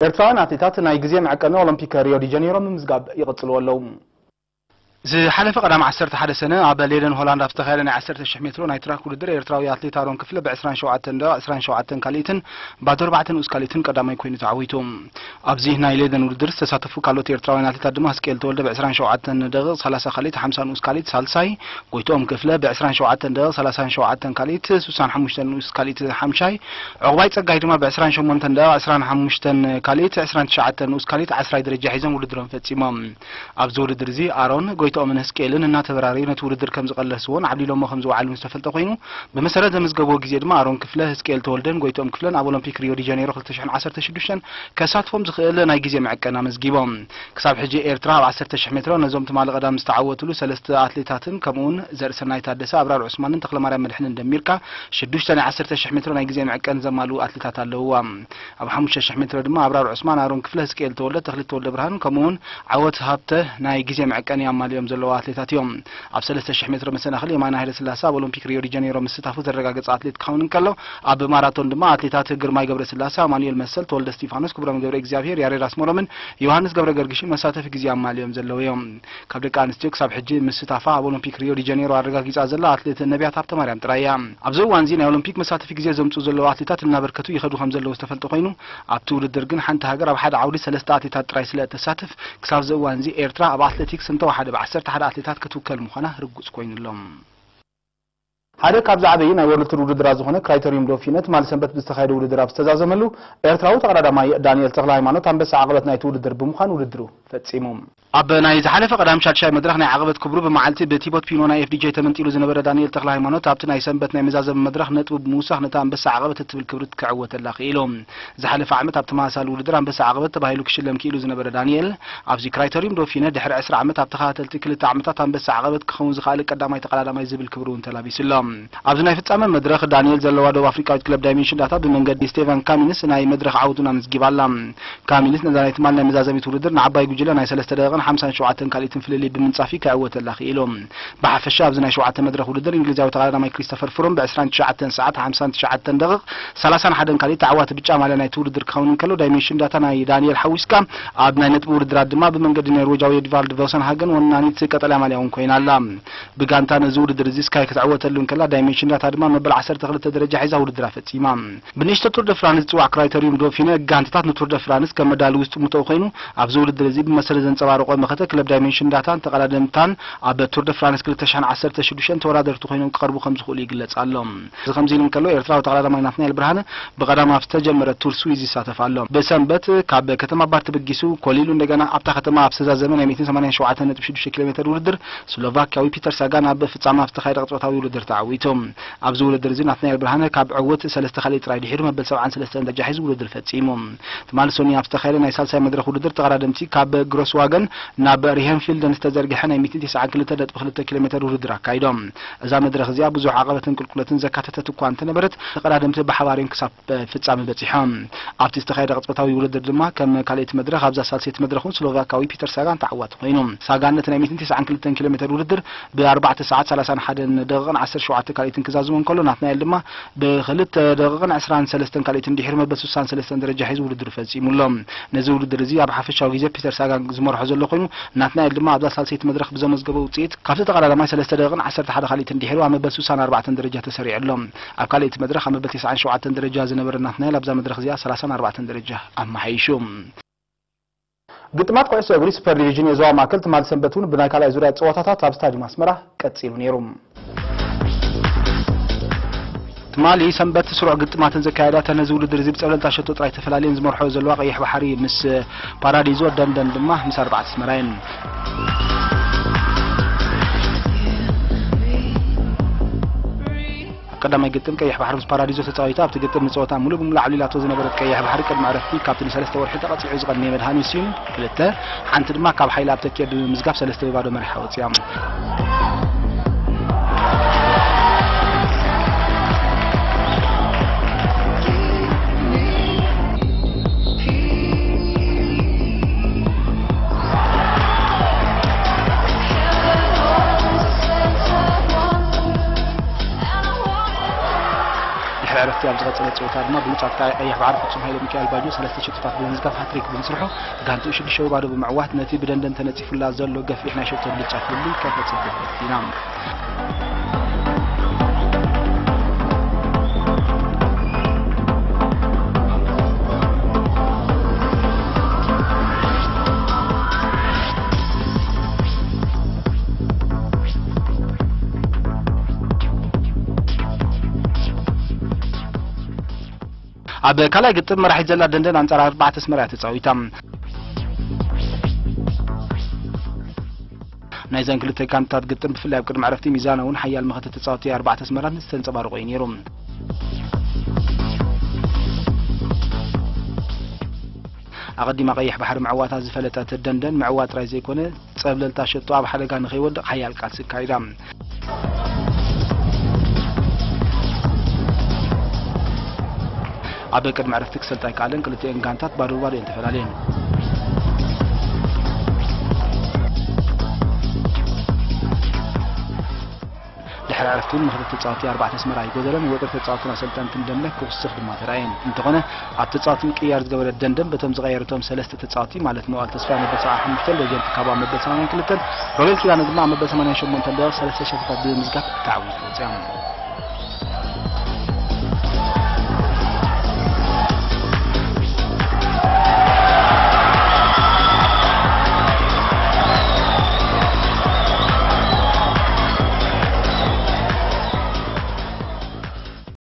ኤርትራውያን አትሌታት ናይ ግዜ መዐቀኒ ኦሎምፒክ ሪዮ ዲ ጃኔሮ ምምዝጋብ ይቀጥሉ ኣለው። ዝሓለፈ ቀዳም 11 ሰነ ኣብ ሌደን ሆላንድ ኣብተኻየደ ናይ 10000 ሜትሮ ናይ ትራክ ውድድር ኤርትራዊ ኣትሌት አሮን ክፍለ ብ27 ካሊትን ብ4 ንኡስ ካሊትን ቀዳማይ ኮይኑ ተዓዊቱ ኣብዚ ናይ ሌደን ውድድር ዝተሳተፉ ካልኦት ኤርትራውያን ኣትሌታት ድማ ህዝቅኤል ተወልደ ብ27 ደቂቕ 30 ካሊት 50 ንኡስ ካሊት ሳልሳይ ጎይቶም ክፍለ ብ27 ደቂቕ 37 ካሊት 65 ንኡስ ካሊት ሓምሻይ ዕቁባይ ጸጋይ ድማ ብ28 ደቂቕ 25 ካሊት 29 ንኡስ ካሊት 10 ደረጃ ሒዞም ውድድሮም ፈጺሞም ኣብዚ ውድድር እዚ አሮን من هسكيلن እና ተበራሪነ ውድድር ከም ዝቀለስዎን ዓብሊሎሞ ከም ዝወዓሉ ዝተፈልጠ ኮይኑ በመሰረት ዘመዝገበ ጊዜ ድማ አሮን ክፍለ ህስኬል ተወልደን ጎይቶም ክፍለን ኣብ ኦሎምፒክ ሪዮ ዲ ጃኔሮ 2016 ከሳትፎም ዝኽእል ናይ ጊዜ መዐቀና መዝጊቦም ክሳብ ሕጂ ኤርትራ ኣብ 10000 ሜትሮ ነዞም ተማል ቀዳም ዝተዓወቱሉ ሰለስተ አትሌታትን ከምኡን ዘርሰናይ ታደሰ አብራር ዑስማንን ተክለማርያም መድሕንን እንደሚርካ 6 ናይ 10000 ሜትሮ ናይ ጊዜ መዐቀን ዘማሉ አትሌታት ኣለውዋ ኣብ 5000 ሜትሮ ድማ አብራር ዑስማን አሮን ክፍለ ህስኬል ተወልደ ተክሊት ተወልደ ብርሃን ከምኡን ዓወት ሃብተ ናይ ጊዜ መዐቀን ያማልዮም زلوا أتلتات يوم أب 3000 متر مثلا خلي معنا هيدا سلاسة أولمبيك ريو دي جانيرو مستضافو درجات أتلت كونن كله أب ماراثون دما أتلتات جرماي جبر سلاسة مانويل مسل تولد ستيفانوس كبرام جبر إكزافير ياري راس مورمن يوهانس جبر جرجشين مسافة في جزيام ماليوم زلوا يوم قبل كان ستيك سب حجي مستضافة أولمبيك ريو دي جانيرو درجات أزلا أتلت النبي تابت مريم ترايام أبزو وانزين أولمبيك مسافة في جزيام زمتو زلوا أتلتات النبركتو يخدو خمسة زلوا استفلتو قينو أبتول الدرجن حنت هاجر أب حد عودي سلسة أتلتات ترايسلة تساتف كسب زو وانزي إيرترا أب أتلتيك سنتو واحد بعشرة حد أتلتات كتوكل مخنا رجوز كوين اللهم هذا كابز عبيين أول ترود دراز هنا كرايتريوم دوفينت مال سنبت بستخير ولد دراب استزازملو إرتراو تقرأ ما دانيال تغلاي مانو تام بس عقبت نايت ولد درب مخان ولد درو فتسيمهم أب نايز حلف قدام شاي مدرخ ناي عقبت كبرو بمعلتي بتيبوت بينو ناي اف دي جي 8 كيلو زنبر دانيال تغلاي مانو تابت ناي سنبت ناي مزاز مدرخ نتوب موسى نتام بس عقبت تبل كبرت كعوت الاخيلهم زحلف عمت ابت ماسال ولد درام بس عقبت تبايلو كشلم كيلو زنبر دانيال ابزي كرايتريوم دوفينت دحر 10 عمت ابت خاتل تكل عمتات تام بس عقبت كخون زخالق قداماي تقلاداماي زبل كبرو تلابيس اللهم ابزنا فتصامن مدرخ دانيال زلوا دو افريكا كلب دايمنشن داتا بمنجد ستيفن كامينس ناي مدرخ عودنا مزغيبالا كامينس نزايت مالنا مزازميت ولدر نعباي جوجلا ناي 3 دقيقه 57 كاليتن فللي بمنصافي كعوت الاخيلهم بحفشه ابزنا 7 مدرخ ولدر انجليزاوي تقالنا ماي كريستوفر فروم ب 29 ساعه 59 دقيقه 31 كاليت عوات بيጫ مالنا ناي تولدر كون كلو دايمنشن داتا ناي دانيال حويسكا ابنا نت ولدر دما بمنجد نيروجاوي ادفالد فوسن هاجن ونانيت قطلا ماليون كوينالا بغانتا نزور درزيس كاي كتعوتلن كلا دايمنشن داتا دما مبل 10 درجه حيزا ولدر فتصيمام بنشته تور فرانس صوا كرايتريوم دوفينه غانتات نتور فرانس كمدال وسط متو خينو ابزو ولدر زي بمسل زنصبارقو مخته كلب دايمنشن داتان تقلادمتان اب تور فرانس 2016 ተወዳደርቱ ኮይኖም ቀርቡ ከም ዝኽእሉ ይግለጻሎም ዝኸምዚልን ከሎ ኤርትራው ተقلادማ ናትናኤል ብርሃነ በቀዳማ ፍተጀመረ ቱር ስዊዝ ይሳተፋሉ በሰንበት ካብ ከተማ ባርት በጊሱ ኮሊሉ እንደገና ኣብታ ከተማ ኣብሰዛ ዘመን 187.6 ኪሎ ሜትር ውድድር ስሎቫኪያዊ ፒተር ሳጋን ኣብ ፍጻመ ኣብተኻይደ ቅጽበታዊ ውድድር ተዓዊቶም ኣብዚ ውድድር እዚ ናትናኤል ብርሃነ ካብ ዕወት 3 ካሊት ራይ ድሒሩ መበል 73 ደረጃ ሒዙ ውድድር ፈጺሞም ተማልሶኒ ኣብተኻይደ ናይ ሳልሳይ መድረኽ ውድድር ተቀዳደምቲ ካብ ግሮስ ዋገን ናብ ሪሄንፊልድ ዝተዘርግሐ ናይ 192.2 ኪሎ ሜትር ውድድር አካይዶም እዛ መድረኽ እዚኣ ብዙሕ ዓቀበትን ቁልቁለትን ዘካተተት እኳ እንተነበረት ተቀዳደምቲ ብሓባሪን ክሳብ ፍጻመ በጺሖም ኣብቲ ዝተኻየደ ቅጽበታዊ ውድድር ድማ ከም ካልእት መድረኽ ኣብዛ ሳልሰይት መድረኹን ስሎቫካዊ ፒተር ሳጋን ተዓዋት ኮይኖም ሳጋነት ናይ 192 ኪሎ ሜትር ውድድር ብ4 ሰዓት 31 ደቂቃን 17 ካሊትን ክዛዝሞን ከሎ ናትናኤል ድማ ብ2 ደቂቃን 23 ካሊትን ድሒሩ መበል 63 ደረጃ ሒዙ ውድድር ፈጺሙሎም ነዚ ውድድር እዚ ኣብ ሓፈሻዊ ግዜ ፒተር ሳጋን ዝመርሖ ዘሎ ኮይኑ ናትናኤል ድማ ኣብዛ ሳልሰይት መድረኽ ብዘመዝገበ ውጽኢት ካብቲ ተቀዳዳማይ 3 ደቂቃን 11 ካሊትን ድሒሩ ኣብ መበል 64 ደረጃ ተሰሪዕሎም ኣብ ካልእት መድረኽ ኣብ መበል 97 ደረጃ ዝነበረ ናትናኤል ኣብዛ መድረኽ እዚኣ 34 ደረጃ ኣማሓይሹ ግጥማት ኩዕሶ እግሪ ሱፐር ዲቪዥን የዞባ ማእከል ትማል ሰንበቱን ብናይ ካልኣይ ዙርያ ፀዋታታት ኣብ ስታዲየም ኣስመራ ቀጺሉ ነይሩ ትማሊ ሰንበት ስሩዕ ግጥማትን ዘካየዳ ተነዚ ውድድር እዚ ብጸለልታ ሸቶ ጥራይ ተፈላለየን ዝመርሖ ዘለዋ ቀይሕ ባሕሪ ምስ ፓራዲዞ ደንደን ድማ ምስ 4 ኣስመራይን قدامي قدم كيح بحر مس باراديزو تتعيطا بت قدم نصوتا مولو بملا عليلاتو زنبرت كيح بحر قد معرفتي كابتن 3 ورحت قصي عز قد نيمد هانيسين كلته حنت دما كاب حيلا بتكيد مزقاف 3 بادو مرحوت يام عرفت ኣብ ዝቐፀለ ፀወታ ድማ ብሉጫት ቀይሕ ባዕሪ ፍጹም ሃይለ ሚካኤል ባጆ 3 ሽቶታት ብምዝጋብ ሃትሪክ ብምስርሑ ጋንቱ 6-0 ብምዕዋት ነቲ ብደንደን ተነፂፉላ ዘሎ ገፊሕ ናይ ሸውቶ ብልጫ ፍልይ ከፈፅል ኢና ኣብ ካልኣይ ግጥም መራሒት ዘላ ደንደን ኣንጻር 4 ኣስመራ ተፃዊታ ናይ ዘን ክልተ ጋንታት ግጥም ብፍላይ ኣብ ቅድሚ ዕረፍቲ ሚዛን እውን ሓያል መኸተ ተፃወቲ 4 ኣስመራን ዝተንፀባረቑ እዩ ነይሮም ኣቐዲማ ቀይሕ ባሕሪ ምዕዋታ ዝፈለጠት ደንደን ምዕዋት ጥራይ ዘይኮነ ፀብለልታ ሸቶ ኣብ ሓደጋ ንኸይወድቕ ሓያል ቃልሲ ካይዳ ኣብ ቅድሚ ዕረፍቲ ክሰልጣ ይከኣለን ክልቲአን ጋንታት ባዶ ባዶ እየን ተፈላለየን ድሕሪ ዕረፍቲ ምኽትል ተፃወቲ 4 ኣስመራ ይጎደለን ወጥር ተፃወትን ኣሰልጠንትን ደምለ ክውስኽ ድማ ተራእየን እንተኾነ ኣብ ተፃወቲ ምቅያር ዝገበረት ደንደን በቶም ዝቐየረቶም 3 ተፃወቲ ማለት መዋል ተስፋይ መበል 75 ሌጀንድ ካባ መበል 82 ሮቤል ኪዳነ ድማ መበል 88 3 ሸቶታት ብምዝጋብ ተዓዊቱ ወፅኦም